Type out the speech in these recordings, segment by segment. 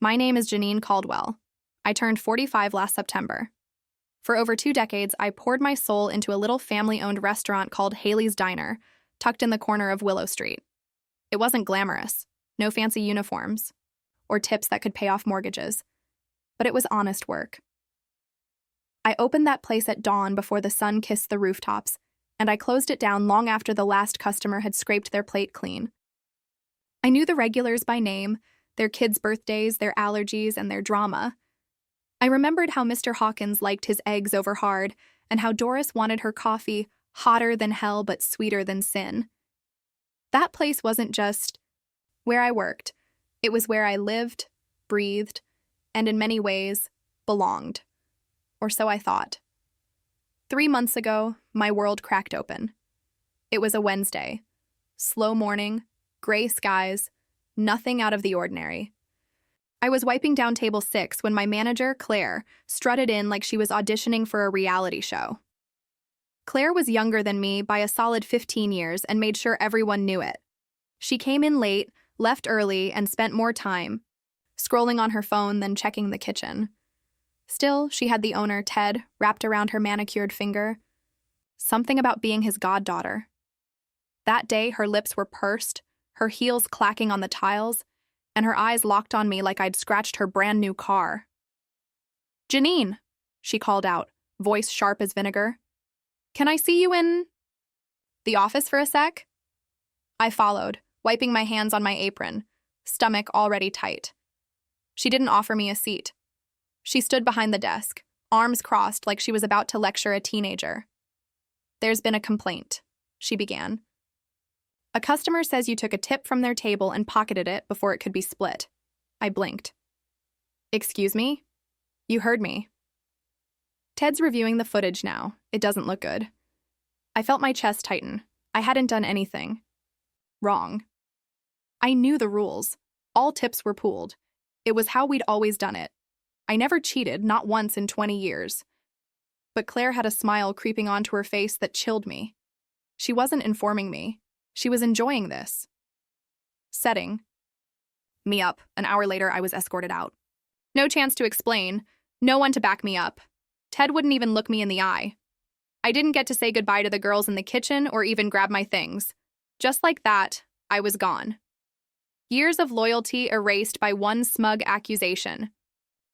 My name is Janine Caldwell. I turned 45 last September. For over 2 decades, I poured my soul into a little family-owned restaurant called Haley's Diner, tucked in the corner of Willow Street. It wasn't glamorous, no fancy uniforms, or tips that could pay off mortgages, but it was honest work. I opened that place at dawn before the sun kissed the rooftops, and I closed it down long after the last customer had scraped their plate clean. I knew the regulars by name, their kids' birthdays, their allergies, and their drama. I remembered how Mr. Hawkins liked his eggs over hard, and how Doris wanted her coffee hotter than hell but sweeter than sin. That place wasn't just where I worked. It was where I lived, breathed, and in many ways, belonged. Or so I thought. 3 months ago, my world cracked open. It was a Wednesday. Slow morning, gray skies, nothing out of the ordinary. I was wiping down table 6 when my manager, Claire, strutted in like she was auditioning for a reality show. Claire was younger than me by a solid 15 years and made sure everyone knew it. She came in late, left early, and spent more time scrolling on her phone than checking the kitchen. Still, she had the owner, Ted, wrapped around her manicured finger. Something about being his goddaughter. That day, her lips were pursed, her heels clacking on the tiles, and her eyes locked on me like I'd scratched her brand new car. "Janine," she called out, voice sharp as vinegar. "Can I see you in the office for a sec?" I followed, wiping my hands on my apron, stomach already tight. She didn't offer me a seat. She stood behind the desk, arms crossed like she was about to lecture a teenager. "There's been a complaint," she began. "A customer says you took a tip from their table and pocketed it before it could be split." I blinked. "Excuse me? You heard me." "Ted's reviewing the footage now. It doesn't look good." I felt my chest tighten. I hadn't done anything wrong. I knew the rules. All tips were pooled. It was how we'd always done it. I never cheated, not once in 20 years. But Claire had a smile creeping onto her face that chilled me. She wasn't informing me. She was enjoying this. Setting me up. An hour later, I was escorted out. No chance to explain. No one to back me up. Ted wouldn't even look me in the eye. I didn't get to say goodbye to the girls in the kitchen or even grab my things. Just like that, I was gone. Years of loyalty erased by one smug accusation.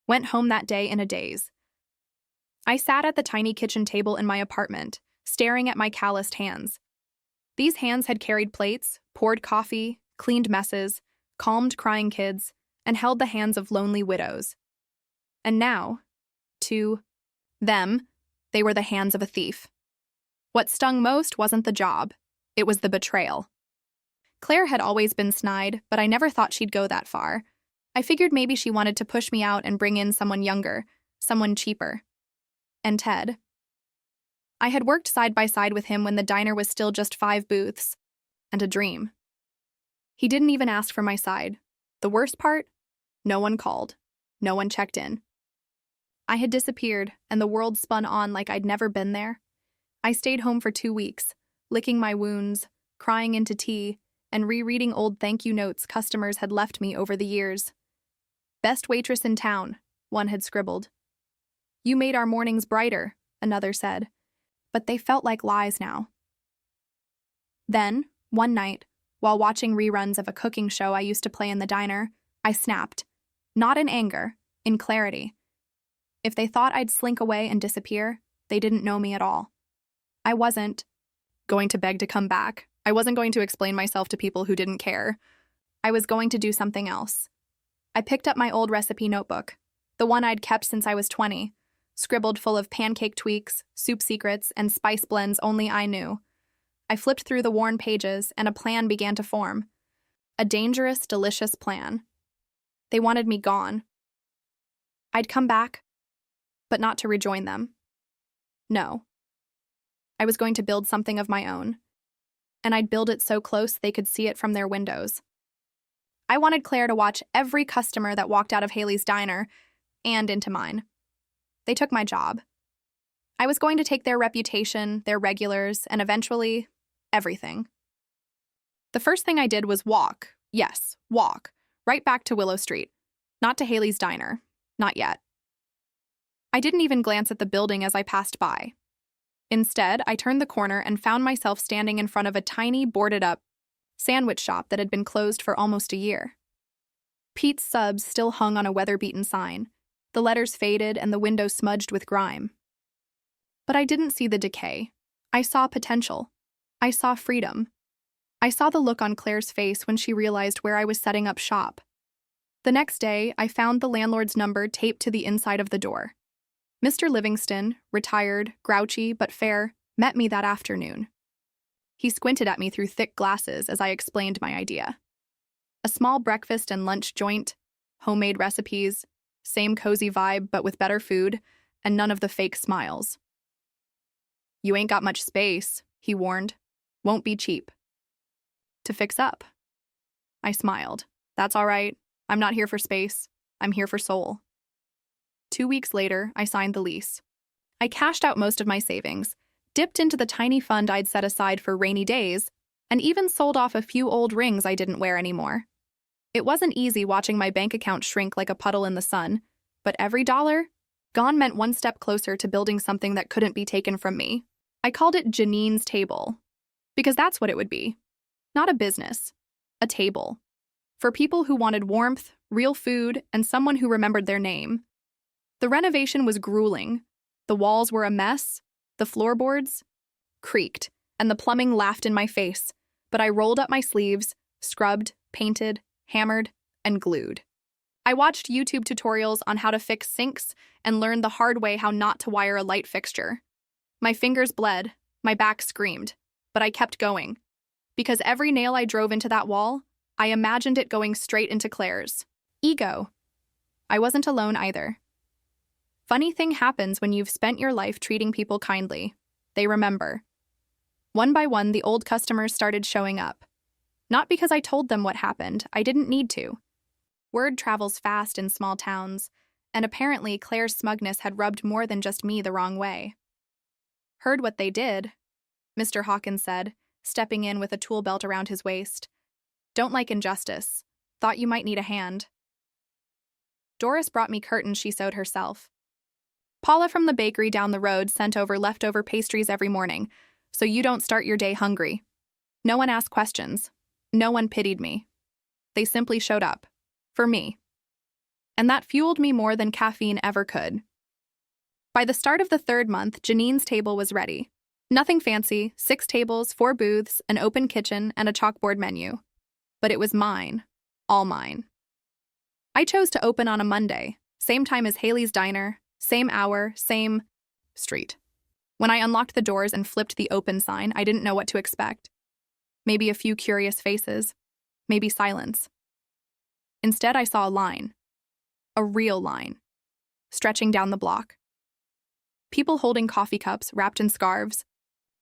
Went home that day in a daze. I sat at the tiny kitchen table in my apartment, staring at my calloused hands. These hands had carried plates, poured coffee, cleaned messes, calmed crying kids, and held the hands of lonely widows. And now, to them, they were the hands of a thief. What stung most wasn't the job. It was the betrayal. Claire had always been snide, but I never thought she'd go that far. I figured maybe she wanted to push me out and bring in someone younger, someone cheaper. And Ted. I had worked side by side with him when the diner was still just 5 booths, and a dream. He didn't even ask for my side. The worst part? No one called. No one checked in. I had disappeared, and the world spun on like I'd never been there. I stayed home for 2 weeks, licking my wounds, crying into tea, and rereading old thank you notes customers had left me over the years. "Best waitress in town," one had scribbled. "You made our mornings brighter," another said. But they felt like lies now. Then, one night, while watching reruns of a cooking show I used to play in the diner, I snapped. Not in anger, in clarity. If they thought I'd slink away and disappear, they didn't know me at all. I wasn't going to beg to come back. I wasn't going to explain myself to people who didn't care. I was going to do something else. I picked up my old recipe notebook, the one I'd kept since I was 20, scribbled full of pancake tweaks, soup secrets, and spice blends only I knew. I flipped through the worn pages, and a plan began to form. A dangerous, delicious plan. They wanted me gone. I'd come back, but not to rejoin them. No. I was going to build something of my own, and I'd build it so close they could see it from their windows. I wanted Claire to watch every customer that walked out of Haley's Diner and into mine. They took my job. I was going to take their reputation, their regulars, and eventually, everything. The first thing I did was walk, yes, walk, right back to Willow Street. Not to Haley's Diner. Not yet. I didn't even glance at the building as I passed by. Instead, I turned the corner and found myself standing in front of a tiny, boarded-up sandwich shop that had been closed for almost a year. Pete's Subs still hung on a weather-beaten sign, the letters faded and the window smudged with grime. But I didn't see the decay. I saw potential. I saw freedom. I saw the look on Claire's face when she realized where I was setting up shop. The next day, I found the landlord's number taped to the inside of the door. Mr. Livingston, retired, grouchy, but fair, met me that afternoon. He squinted at me through thick glasses as I explained my idea. A small breakfast and lunch joint, homemade recipes, same cozy vibe but with better food, and none of the fake smiles. "You ain't got much space," he warned. "Won't be cheap." "To fix up." I smiled. "That's all right. I'm not here for space. I'm here for soul." 2 weeks later, I signed the lease. I cashed out most of my savings, dipped into the tiny fund I'd set aside for rainy days, and even sold off a few old rings I didn't wear anymore. It wasn't easy watching my bank account shrink like a puddle in the sun, but every dollar gone meant one step closer to building something that couldn't be taken from me. I called it Janine's Table, because that's what it would be. Not a business, a table. For people who wanted warmth, real food, and someone who remembered their name. The renovation was grueling. The walls were a mess, the floorboards creaked, and the plumbing laughed in my face, but I rolled up my sleeves, scrubbed, painted, hammered, and glued. I watched YouTube tutorials on how to fix sinks and learned the hard way how not to wire a light fixture. My fingers bled, my back screamed, but I kept going. Because every nail I drove into that wall, I imagined it going straight into Claire's ego. I wasn't alone either. Funny thing happens when you've spent your life treating people kindly. They remember. One by one, the old customers started showing up. Not because I told them what happened, I didn't need to. Word travels fast in small towns, and apparently Claire's smugness had rubbed more than just me the wrong way. "Heard what they did," Mr. Hawkins said, stepping in with a tool belt around his waist. "Don't like injustice. Thought you might need a hand." Doris brought me curtains she sewed herself. Paula from the bakery down the road sent over leftover pastries every morning, so you don't start your day hungry. No one asked questions. No one pitied me. They simply showed up. For me. And that fueled me more than caffeine ever could. By the start of the 3rd month, Janine's Table was ready. Nothing fancy, 6 tables, 4 booths, an open kitchen, and a chalkboard menu. But it was mine. All mine. I chose to open on a Monday, same time as Haley's Diner, same hour, same street. When I unlocked the doors and flipped the open sign, I didn't know what to expect. Maybe a few curious faces. Maybe silence. Instead, I saw a line. A real line. Stretching down the block. People holding coffee cups wrapped in scarves.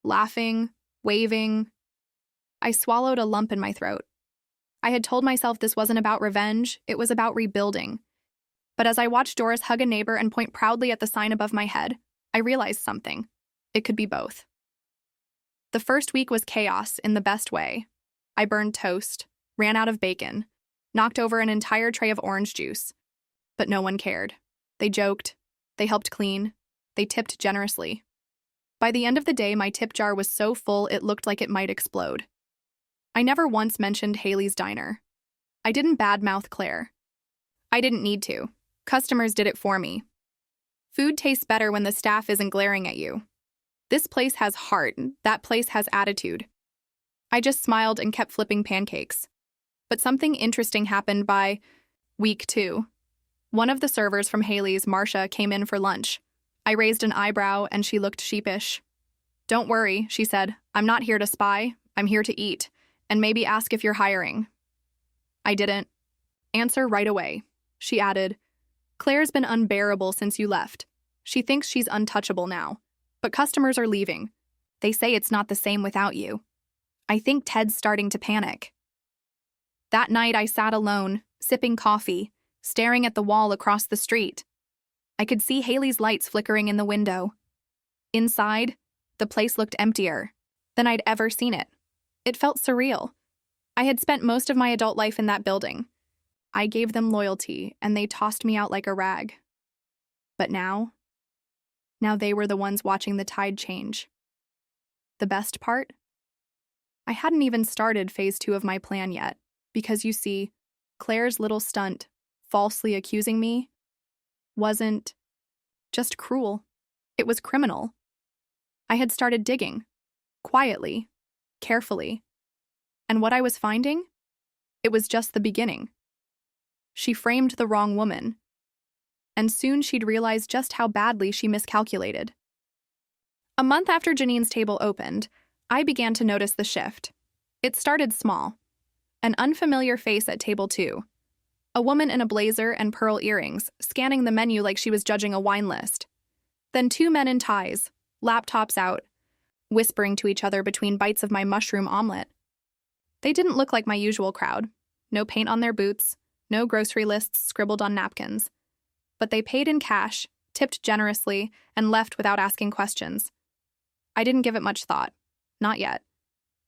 Laughing, waving. I swallowed a lump in my throat. I had told myself this wasn't about revenge, it was about rebuilding. But as I watched Doris hug a neighbor and point proudly at the sign above my head, I realized something. It could be both. The first week was chaos in the best way. I burned toast, ran out of bacon, knocked over an entire tray of orange juice. But no one cared. They joked. They helped clean. They tipped generously. By the end of the day, my tip jar was so full it looked like it might explode. I never once mentioned Haley's Diner. I didn't badmouth Claire. I didn't need to. Customers did it for me. Food tastes better when the staff isn't glaring at you. This place has heart, that place has attitude. I just smiled and kept flipping pancakes. But something interesting happened by week 2. One of the servers from Haley's, Marcia, came in for lunch. I raised an eyebrow and she looked sheepish. "Don't worry," she said. "I'm not here to spy. I'm here to eat. And maybe ask if you're hiring." I didn't answer right away. She added, "Claire's been unbearable since you left. She thinks she's untouchable now. But customers are leaving. They say it's not the same without you. I think Ted's starting to panic." That night I sat alone, sipping coffee, staring at the wall across the street. I could see Haley's lights flickering in the window. Inside, the place looked emptier than I'd ever seen it. It felt surreal. I had spent most of my adult life in that building. I gave them loyalty, and they tossed me out like a rag. But now they were the ones watching the tide change. The best part? I hadn't even started phase 2 of my plan yet, because you see, Claire's little stunt, falsely accusing me, wasn't just cruel. It was criminal. I had started digging, quietly, carefully. And what I was finding? It was just the beginning. She framed the wrong woman, and soon she'd realize just how badly she miscalculated. A month after Janine's table opened, I began to notice the shift. It started small. An unfamiliar face at table 2. A woman in a blazer and pearl earrings, scanning the menu like she was judging a wine list. Then 2 men in ties, laptops out, whispering to each other between bites of my mushroom omelet. They didn't look like my usual crowd. No paint on their boots, no grocery lists scribbled on napkins. But they paid in cash, tipped generously, and left without asking questions. I didn't give it much thought. Not yet.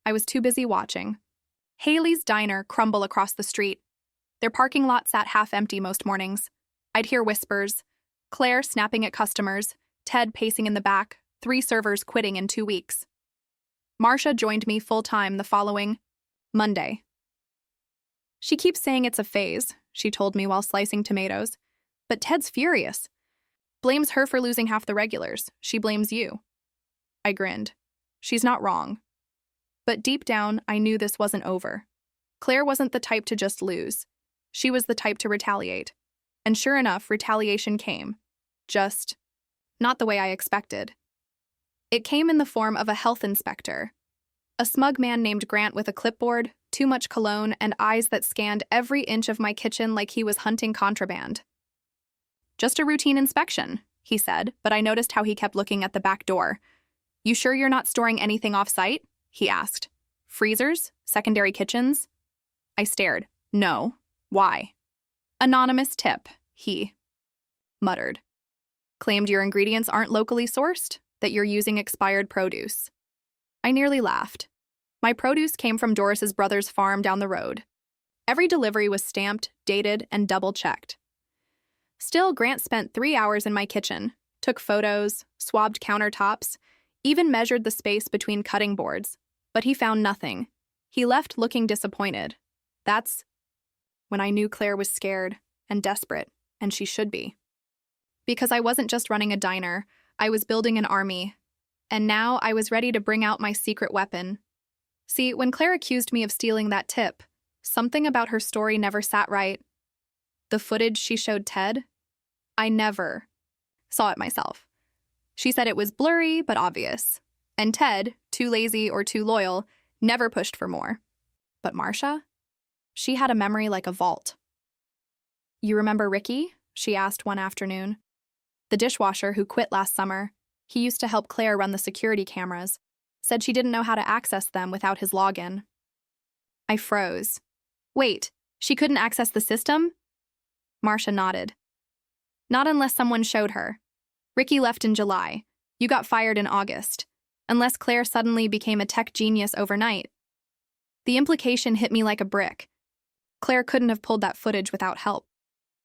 I was too busy watching Haley's Diner crumble across the street. Their parking lot sat half empty most mornings. I'd hear whispers, Claire snapping at customers, Ted pacing in the back, 3 servers quitting in 2 weeks. Marcia joined me full-time the following Monday. She keeps saying it's a phase, she told me while slicing tomatoes. But Ted's furious. Blames her for losing half the regulars. She blames you. I grinned. She's not wrong. But deep down, I knew this wasn't over. Claire wasn't the type to just lose. She was the type to retaliate. And sure enough, retaliation came. Just not the way I expected. It came in the form of a health inspector. A smug man named Grant with a clipboard, too much cologne, and eyes that scanned every inch of my kitchen like he was hunting contraband. Just a routine inspection, he said, but I noticed how he kept looking at the back door. You sure you're not storing anything off-site? He asked. Freezers? Secondary kitchens? I stared. No. Why? Anonymous tip, he muttered. Claimed your ingredients aren't locally sourced, that you're using expired produce. I nearly laughed. My produce came from Doris's brother's farm down the road. Every delivery was stamped, dated, and double-checked. Still, Grant spent 3 hours in my kitchen, took photos, swabbed countertops, even measured the space between cutting boards, but he found nothing. He left looking disappointed. That's when I knew Claire was scared and desperate, and she should be. Because I wasn't just running a diner, I was building an army, and now I was ready to bring out my secret weapon. See, when Claire accused me of stealing that tip, something about her story never sat right. The footage she showed Ted, I never saw it myself. She said it was blurry but obvious, and Ted, too lazy or too loyal, never pushed for more. But Marcia? She had a memory like a vault. You remember Ricky? She asked one afternoon. The dishwasher who quit last summer. He used to help Claire run the security cameras. Said she didn't know how to access them without his login. I froze. Wait, she couldn't access the system? Marcia nodded. Not unless someone showed her. Ricky left in July. You got fired in August. Unless Claire suddenly became a tech genius overnight. The implication hit me like a brick. Claire couldn't have pulled that footage without help.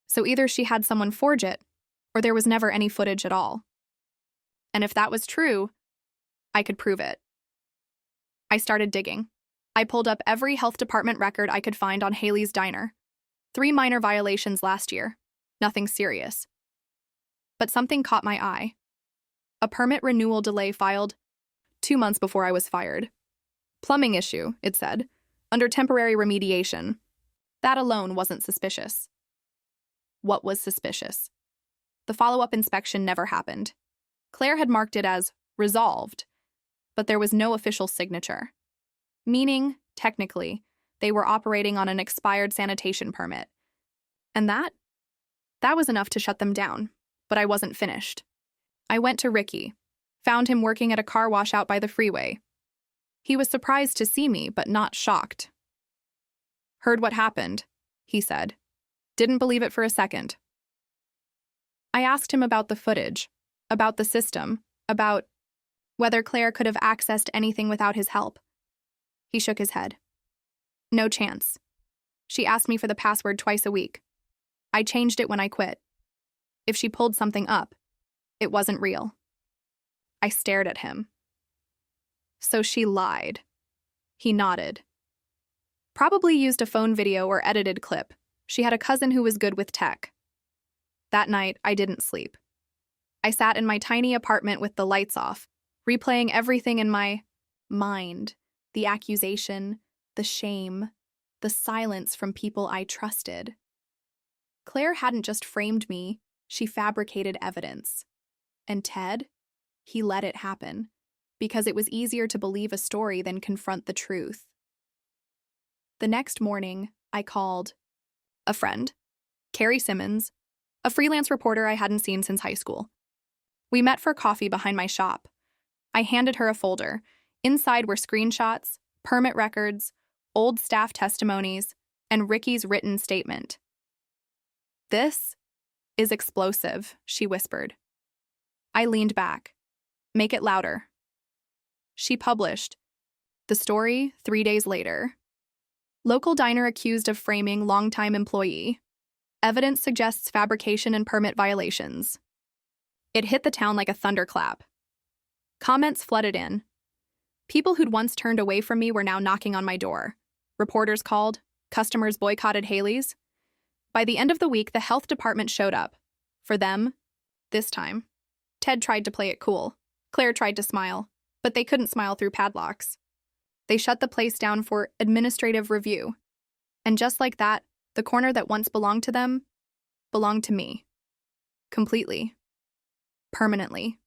So either she had someone forge it, or there was never any footage at all. And if that was true, I could prove it. I started digging. I pulled up every health department record I could find on Haley's Diner. 3 minor violations last year. Nothing serious. But something caught my eye. A permit renewal delay filed 2 months before I was fired. Plumbing issue, it said, under temporary remediation. That alone wasn't suspicious. What was suspicious? The follow-up inspection never happened. Claire had marked it as resolved, but there was no official signature. Meaning, technically, they were operating on an expired sanitation permit. And that was enough to shut them down, but I wasn't finished. I went to Ricky, found him working at a car wash out by the freeway. He was surprised to see me, but not shocked. Heard what happened, he said. Didn't believe it for a second. I asked him about the footage, about the system, about whether Claire could have accessed anything without his help. He shook his head. No chance. She asked me for the password twice a week. I changed it when I quit. If she pulled something up, it wasn't real. I stared at him. So she lied. He nodded. Probably used a phone video or edited clip. She had a cousin who was good with tech. That night, I didn't sleep. I sat in my tiny apartment with the lights off, replaying everything in my mind. The accusation, the shame, the silence from people I trusted. Claire hadn't just framed me, she fabricated evidence. And Ted? He let it happen, because it was easier to believe a story than confront the truth. The next morning, I called a friend, Carrie Simmons, a freelance reporter I hadn't seen since high school. We met for coffee behind my shop. I handed her a folder. Inside were screenshots, permit records, old staff testimonies, and Ricky's written statement. "This is explosive," she whispered. I leaned back. "Make it louder." She published the story 3 days later. Local diner accused of framing longtime employee. Evidence suggests fabrication and permit violations. It hit the town like a thunderclap. Comments flooded in. People who'd once turned away from me were now knocking on my door. Reporters called. Customers boycotted Haley's. By the end of the week, the health department showed up. For them, this time. Ted tried to play it cool. Claire tried to smile, but they couldn't smile through padlocks. They shut the place down for administrative review. And just like that, the corner that once belonged to them belonged to me. Completely. Permanently.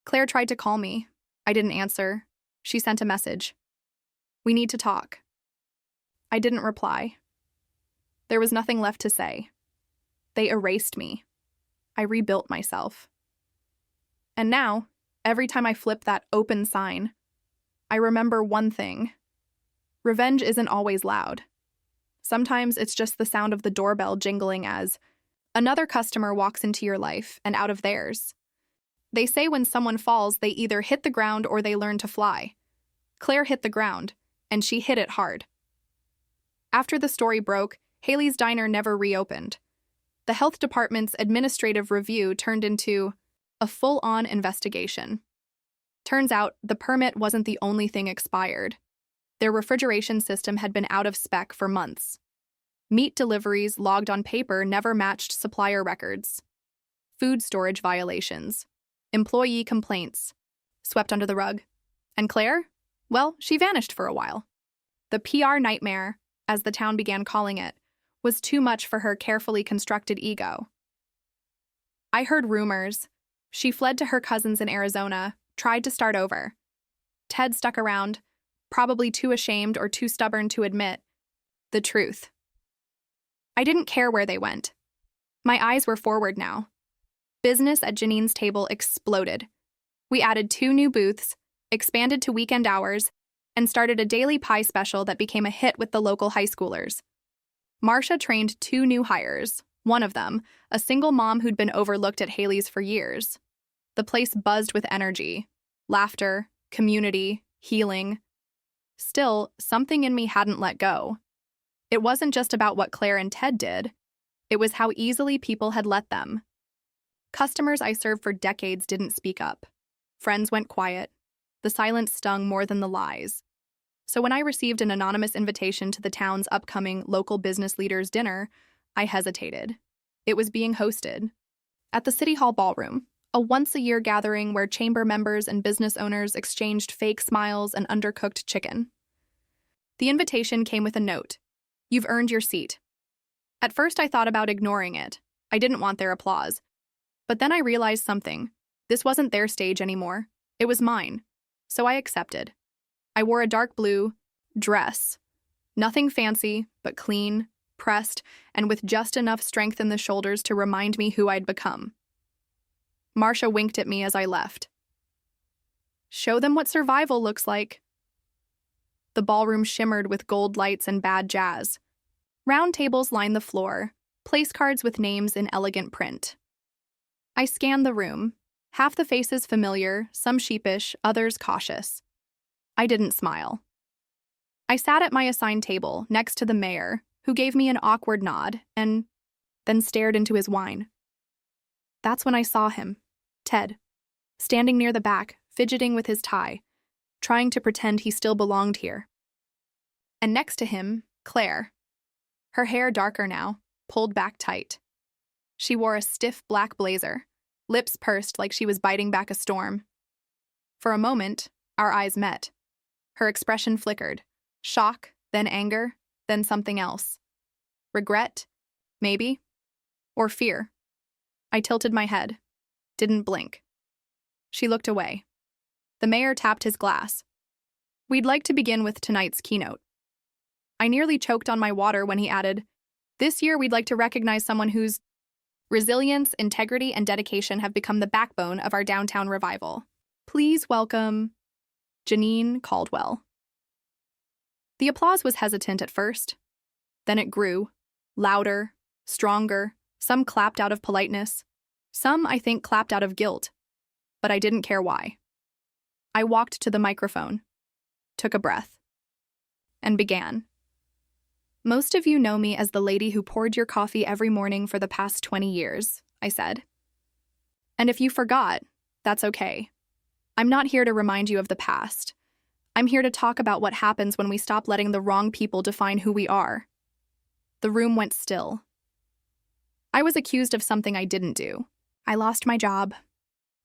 Claire tried to call me. I didn't answer. She sent a message. "We need to talk." I didn't reply. There was nothing left to say. They erased me. I rebuilt myself. And now, every time I flip that open sign, I remember one thing. Revenge isn't always loud. Sometimes it's just the sound of the doorbell jingling as another customer walks into your life and out of theirs. They say when someone falls, they either hit the ground or they learn to fly. Claire hit the ground, and she hit it hard. After the story broke, Haley's Diner never reopened. The health department's administrative review turned into a full-on investigation. Turns out, the permit wasn't the only thing expired. Their refrigeration system had been out of spec for months. Meat deliveries logged on paper never matched supplier records. Food storage violations. Employee complaints. Swept under the rug. And Claire? Well, she vanished for a while. The PR nightmare, as the town began calling it, was too much for her carefully constructed ego. I heard rumors. She fled to her cousins in Arizona, tried to start over. Ted stuck around, probably too ashamed or too stubborn to admit the truth. I didn't care where they went. My eyes were forward now. Business at Janine's table exploded. We added 2 new booths, expanded to weekend hours, and started a daily pie special that became a hit with the local high schoolers. Marcia trained 2 new hires, one of them, a single mom who'd been overlooked at Haley's for years. The place buzzed with energy, laughter, community, healing. Still, something in me hadn't let go. It wasn't just about what Claire and Ted did. It was how easily people had let them. Customers I served for decades didn't speak up. Friends went quiet. The silence stung more than the lies. So when I received an anonymous invitation to the town's upcoming local business leaders' dinner, I hesitated. It was being hosted at the City Hall Ballroom, a once-a-year gathering where chamber members and business owners exchanged fake smiles and undercooked chicken. The invitation came with a note. "You've earned your seat." At first I thought about ignoring it. I didn't want their applause. But then I realized something. This wasn't their stage anymore. It was mine. So I accepted. I wore a dark blue dress. Nothing fancy, but clean, pressed, and with just enough strength in the shoulders to remind me who I'd become. Marcia winked at me as I left. "Show them what survival looks like." The ballroom shimmered with gold lights and bad jazz. Round tables lined the floor, place cards with names in elegant print. I scanned the room, half the faces familiar, some sheepish, others cautious. I didn't smile. I sat at my assigned table next to the mayor, who gave me an awkward nod and then stared into his wine. That's when I saw him, Ted, standing near the back, fidgeting with his tie, trying to pretend he still belonged here. And next to him, Claire. Her hair darker now, pulled back tight. She wore a stiff black blazer, lips pursed like she was biting back a storm. For a moment, our eyes met. Her expression flickered. Shock, then anger, then something else. Regret, maybe, or fear. I tilted my head, didn't blink. She looked away. The mayor tapped his glass. We'd like to begin with tonight's keynote. I nearly choked on my water when he added, this year we'd like to recognize someone whose resilience, integrity, and dedication have become the backbone of our downtown revival. Please welcome Janine Caldwell. The applause was hesitant at first. Then it grew, louder, stronger. Some clapped out of politeness. Some, I think, clapped out of guilt. But I didn't care why. I walked to the microphone, took a breath, and began. Most of you know me as the lady who poured your coffee every morning for the past 20 years, I said. And if you forgot, that's okay. I'm not here to remind you of the past. I'm here to talk about what happens when we stop letting the wrong people define who we are. The room went still. I was accused of something I didn't do. I lost my job,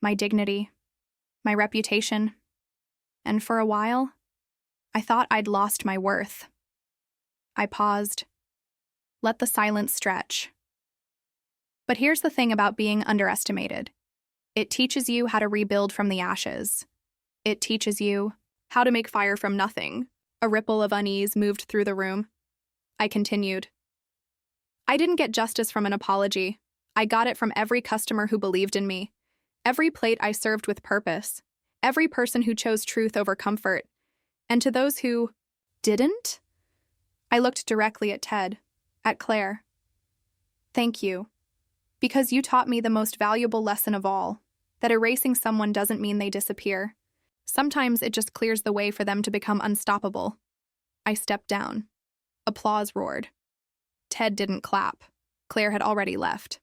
my dignity, my reputation, and for a while, I thought I'd lost my worth. I paused, let the silence stretch. But here's the thing about being underestimated. It teaches you how to rebuild from the ashes. It teaches you how to make fire from nothing. A ripple of unease moved through the room. I continued. I didn't get justice from an apology. I got it from every customer who believed in me, every plate I served with purpose, every person who chose truth over comfort. And to those who didn't, I looked directly at Ted, at Claire. Thank you. Because you taught me the most valuable lesson of all, that erasing someone doesn't mean they disappear. Sometimes it just clears the way for them to become unstoppable. I stepped down. Applause roared. Ted didn't clap. Claire had already left.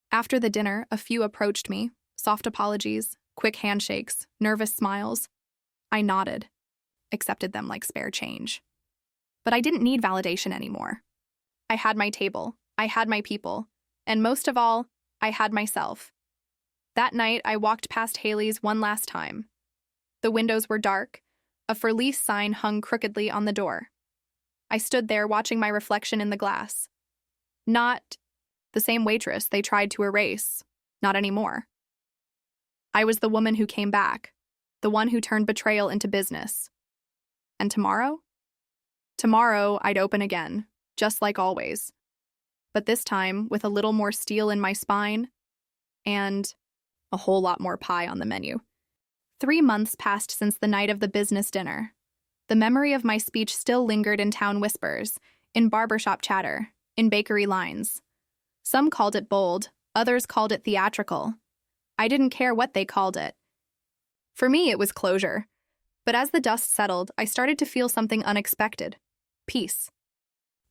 After the dinner, a few approached me, soft apologies, quick handshakes, nervous smiles. I nodded, accepted them like spare change. But I didn't need validation anymore. I had my table, I had my people, and most of all, I had myself. That night, I walked past Haley's one last time. The windows were dark. A for lease sign hung crookedly on the door. I stood there watching my reflection in the glass. Not the same waitress they tried to erase. Not anymore. I was the woman who came back, the one who turned betrayal into business. And tomorrow? Tomorrow, I'd open again, just like always. But this time, with a little more steel in my spine and a whole lot more pie on the menu. 3 months passed since the night of the business dinner. The memory of my speech still lingered in town whispers, in barbershop chatter, in bakery lines. Some called it bold, others called it theatrical. I didn't care what they called it. For me, it was closure. But as the dust settled, I started to feel something unexpected. Peace.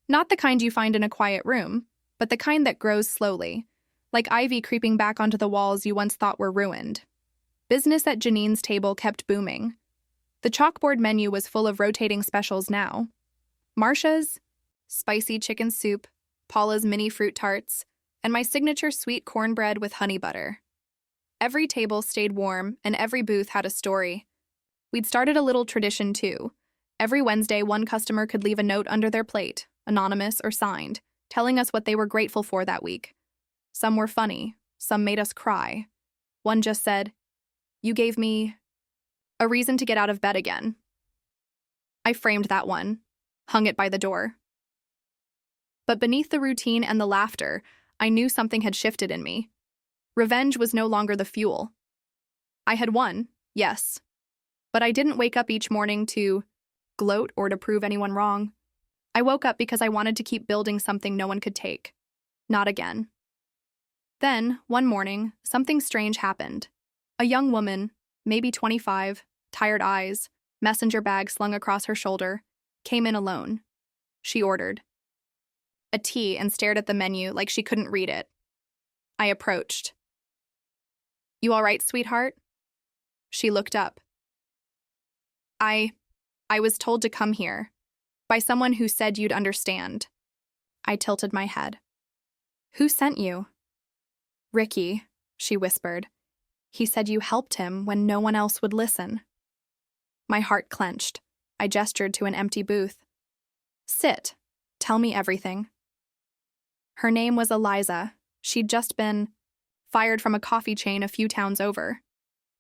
Not the kind you find in a quiet room, but the kind that grows slowly, like ivy creeping back onto the walls you once thought were ruined. Business at Janine's table kept booming. The chalkboard menu was full of rotating specials now. Marsha's spicy chicken soup, Paula's mini fruit tarts, and my signature sweet cornbread with honey butter. Every table stayed warm, and every booth had a story. We'd started a little tradition, too. Every Wednesday, one customer could leave a note under their plate, anonymous or signed, telling us what they were grateful for that week. Some were funny, some made us cry. One just said, "You gave me a reason to get out of bed again." I framed that one, hung it by the door. But beneath the routine and the laughter, I knew something had shifted in me. Revenge was no longer the fuel. I had won, yes, but I didn't wake up each morning to gloat or to prove anyone wrong. I woke up because I wanted to keep building something no one could take. Not again. Then, one morning, something strange happened. A young woman, maybe 25, tired eyes, messenger bag slung across her shoulder, Came in alone. She ordered a tea and stared at the menu like she couldn't read it. I approached. "You all right, sweetheart?" She looked up. I was told to come here by someone who said you'd understand." I tilted my head. "Who sent you?" "Ricky," she whispered. "He said you helped him when no one else would listen." My heart clenched. I gestured to an empty booth. "Sit. Tell me everything." Her name was Eliza. She'd just been fired from a coffee chain a few towns over,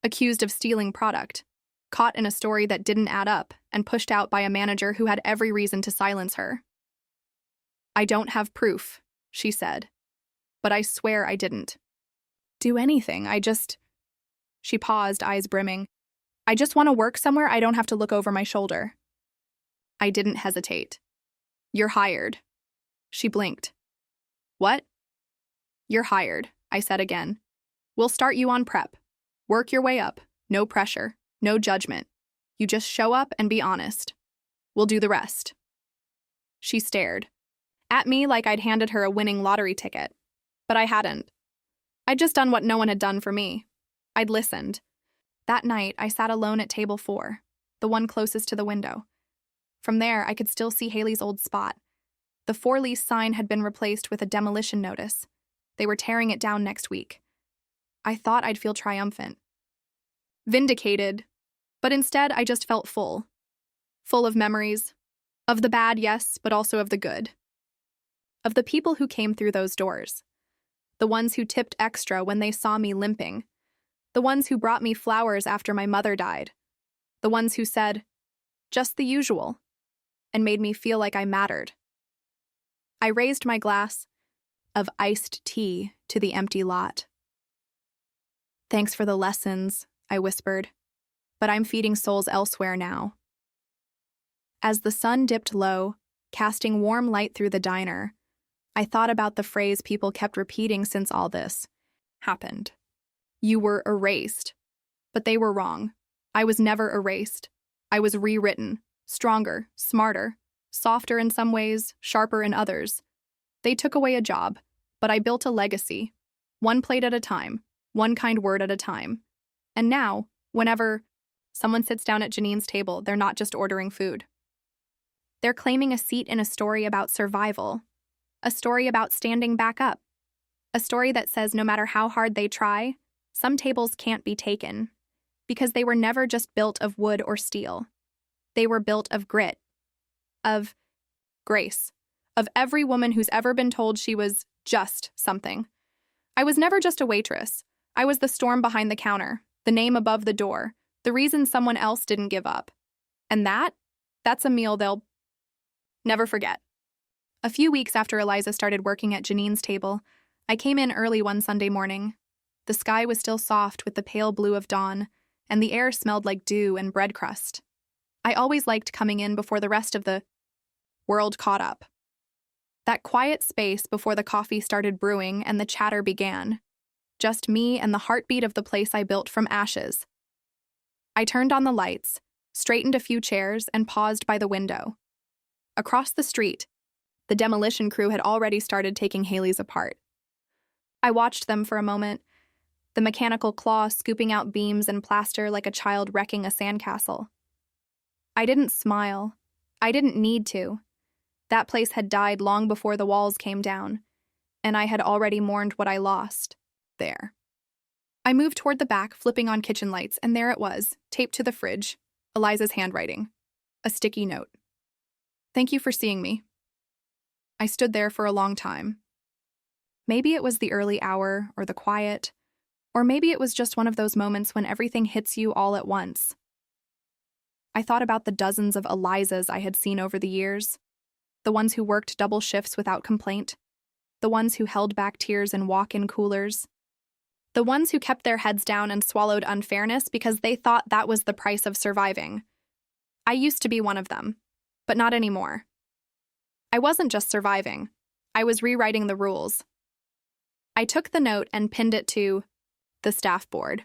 accused of stealing product, caught in a story that didn't add up, and pushed out by a manager who had every reason to silence her. "I don't have proof," she said, "but I swear I didn't do anything. She paused, eyes brimming. "I just want to work somewhere I don't have to look over my shoulder." I didn't hesitate. "You're hired." She blinked. "What?" "You're hired," I said again. "We'll start you on prep. Work your way up. No pressure. No judgment. You just show up and be honest. We'll do the rest." She stared at me like I'd handed her a winning lottery ticket. But I hadn't. I'd just done what no one had done for me. I'd listened. That night, I sat alone at table 4, the one closest to the window. From there, I could still see Haley's old spot. The for-lease sign had been replaced with a demolition notice. They were tearing it down next week. I thought I'd feel triumphant, vindicated, but instead I just felt full. Full of memories. Of the bad, yes, but also of the good. Of the people who came through those doors. The ones who tipped extra when they saw me limping. The ones who brought me flowers after my mother died. The ones who said, "Just the usual," and made me feel like I mattered. I raised my glass of iced tea to the empty lot. "Thanks for the lessons," I whispered, "but I'm feeding souls elsewhere now." As the sun dipped low, casting warm light through the diner, I thought about the phrase people kept repeating since all this happened. "You were erased." But they were wrong. I was never erased. I was rewritten, stronger, smarter, softer in some ways, sharper in others. They took away a job, but I built a legacy, one plate at a time, one kind word at a time. And now, whenever someone sits down at Janine's table, they're not just ordering food. They're claiming a seat in a story about survival, a story about standing back up, a story that says no matter how hard they try, some tables can't be taken, because they were never just built of wood or steel. They were built of grit, of grace, of every woman who's ever been told she was just something. I was never just a waitress. I was the storm behind the counter, the name above the door, the reason someone else didn't give up. And that's a meal they'll never forget. A few weeks after Eliza started working at Janine's table, I came in early one Sunday morning. The sky was still soft with the pale blue of dawn, and the air smelled like dew and bread crust. I always liked coming in before the rest of the world caught up. That quiet space before the coffee started brewing and the chatter began. Just me and the heartbeat of the place I built from ashes. I turned on the lights, straightened a few chairs, and paused by the window. Across the street, the demolition crew had already started taking Haley's apart. I watched them for a moment, the mechanical claw scooping out beams and plaster like a child wrecking a sandcastle. I didn't smile. I didn't need to. That place had died long before the walls came down, and I had already mourned what I lost there. I moved toward the back, flipping on kitchen lights, and there it was, taped to the fridge, Eliza's handwriting, a sticky note. "Thank you for seeing me." I stood there for a long time. Maybe it was the early hour or the quiet, or maybe it was just one of those moments when everything hits you all at once. I thought about the dozens of Elizas I had seen over the years, the ones who worked double shifts without complaint, the ones who held back tears in walk-in coolers, the ones who kept their heads down and swallowed unfairness because they thought that was the price of surviving. I used to be one of them, but not anymore. I wasn't just surviving. I was rewriting the rules. I took the note and pinned it to the staff board.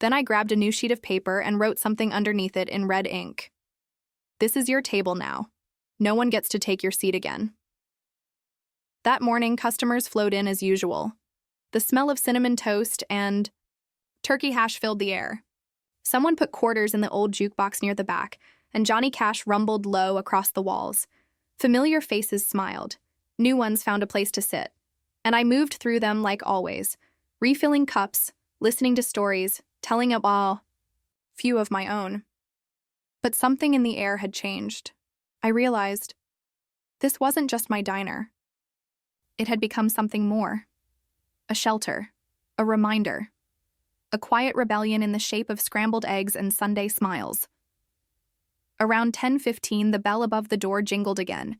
Then I grabbed a new sheet of paper and wrote something underneath it in red ink. This is your table now. No one gets to take your seat again. That morning, customers flowed in as usual. The smell of cinnamon toast and turkey hash filled the air. Someone put quarters in the old jukebox near the back, and Johnny Cash rumbled low across the walls. Familiar faces smiled. New ones found a place to sit. And I moved through them like always, refilling cups, listening to stories, telling a few of my own. But something in the air had changed. I realized this wasn't just my diner. It had become something more. A shelter, a reminder, a quiet rebellion in the shape of scrambled eggs and Sunday smiles. Around 10:15, the bell above the door jingled again,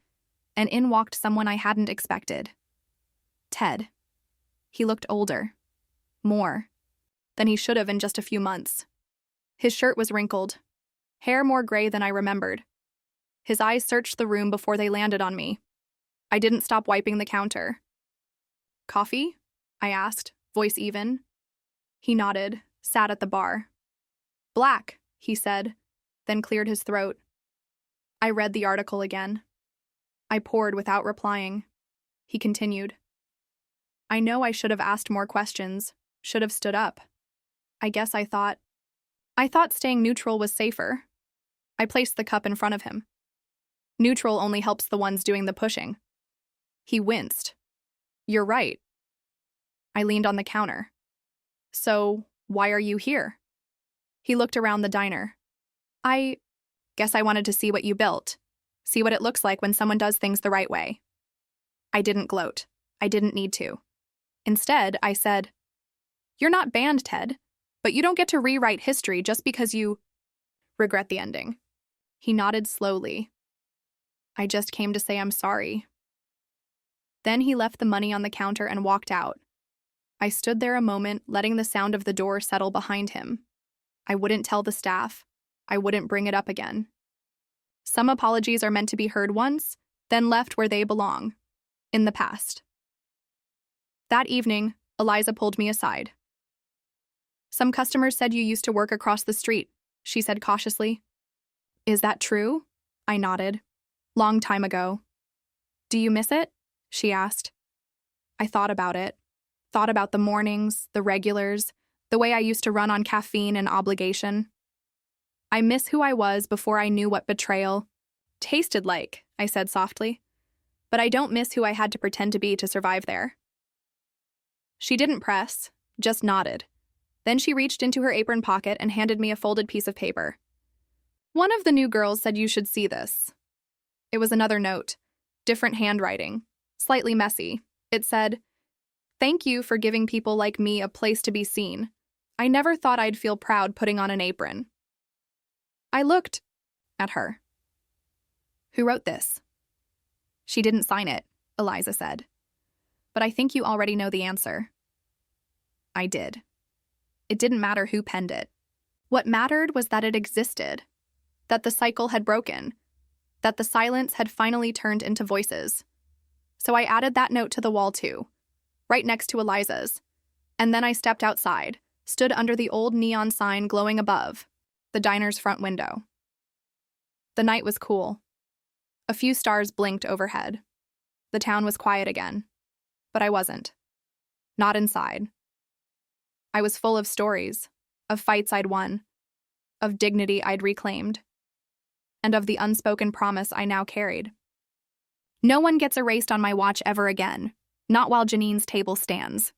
and in walked someone I hadn't expected. Ted. He looked older. More than he should have in just a few months. His shirt was wrinkled, hair more gray than I remembered. His eyes searched the room before they landed on me. I didn't stop wiping the counter. "Coffee?" I asked, voice even. He nodded, sat at the bar. "Black," he said, then cleared his throat. I read the article again. I poured without replying. He continued. "I know I should have asked more questions, should have stood up. I guess I thought staying neutral was safer." I placed the cup in front of him. "Neutral only helps the ones doing the pushing." He winced. "You're right." I leaned on the counter. "So, why are you here?" He looked around the diner. "I guess I wanted to see what you built. See what it looks like when someone does things the right way." I didn't gloat. I didn't need to. Instead, I said, "You're not banned, Ted, but you don't get to rewrite history just because you regret the ending." He nodded slowly. "I just came to say I'm sorry." Then he left the money on the counter and walked out. I stood there a moment, letting the sound of the door settle behind him. I wouldn't tell the staff. I wouldn't bring it up again. Some apologies are meant to be heard once, then left where they belong, in the past. That evening, Eliza pulled me aside. "Some customers said you used to work across the street," she said cautiously. "Is that true?" I nodded. "Long time ago." "Do you miss it?" she asked. I thought about it. Thought about the mornings, the regulars, the way I used to run on caffeine and obligation. "I miss who I was before I knew what betrayal tasted like," I said softly. "But I don't miss who I had to pretend to be to survive there." She didn't press, just nodded. Then she reached into her apron pocket and handed me a folded piece of paper. "One of the new girls said you should see this." It was another note, different handwriting, slightly messy. It said, "Thank you for giving people like me a place to be seen. I never thought I'd feel proud putting on an apron." I looked at her. "Who wrote this?" "She didn't sign it," Eliza said. "But I think you already know the answer." I did. It didn't matter who penned it. What mattered was that it existed, that the cycle had broken, that the silence had finally turned into voices. So I added that note to the wall too, right next to Eliza's. And then I stepped outside, stood under the old neon sign glowing above, the diner's front window. The night was cool. A few stars blinked overhead. The town was quiet again. But I wasn't. Not inside. I was full of stories, of fights I'd won, of dignity I'd reclaimed, and of the unspoken promise I now carried. No one gets erased on my watch ever again, not while Janine's table stands.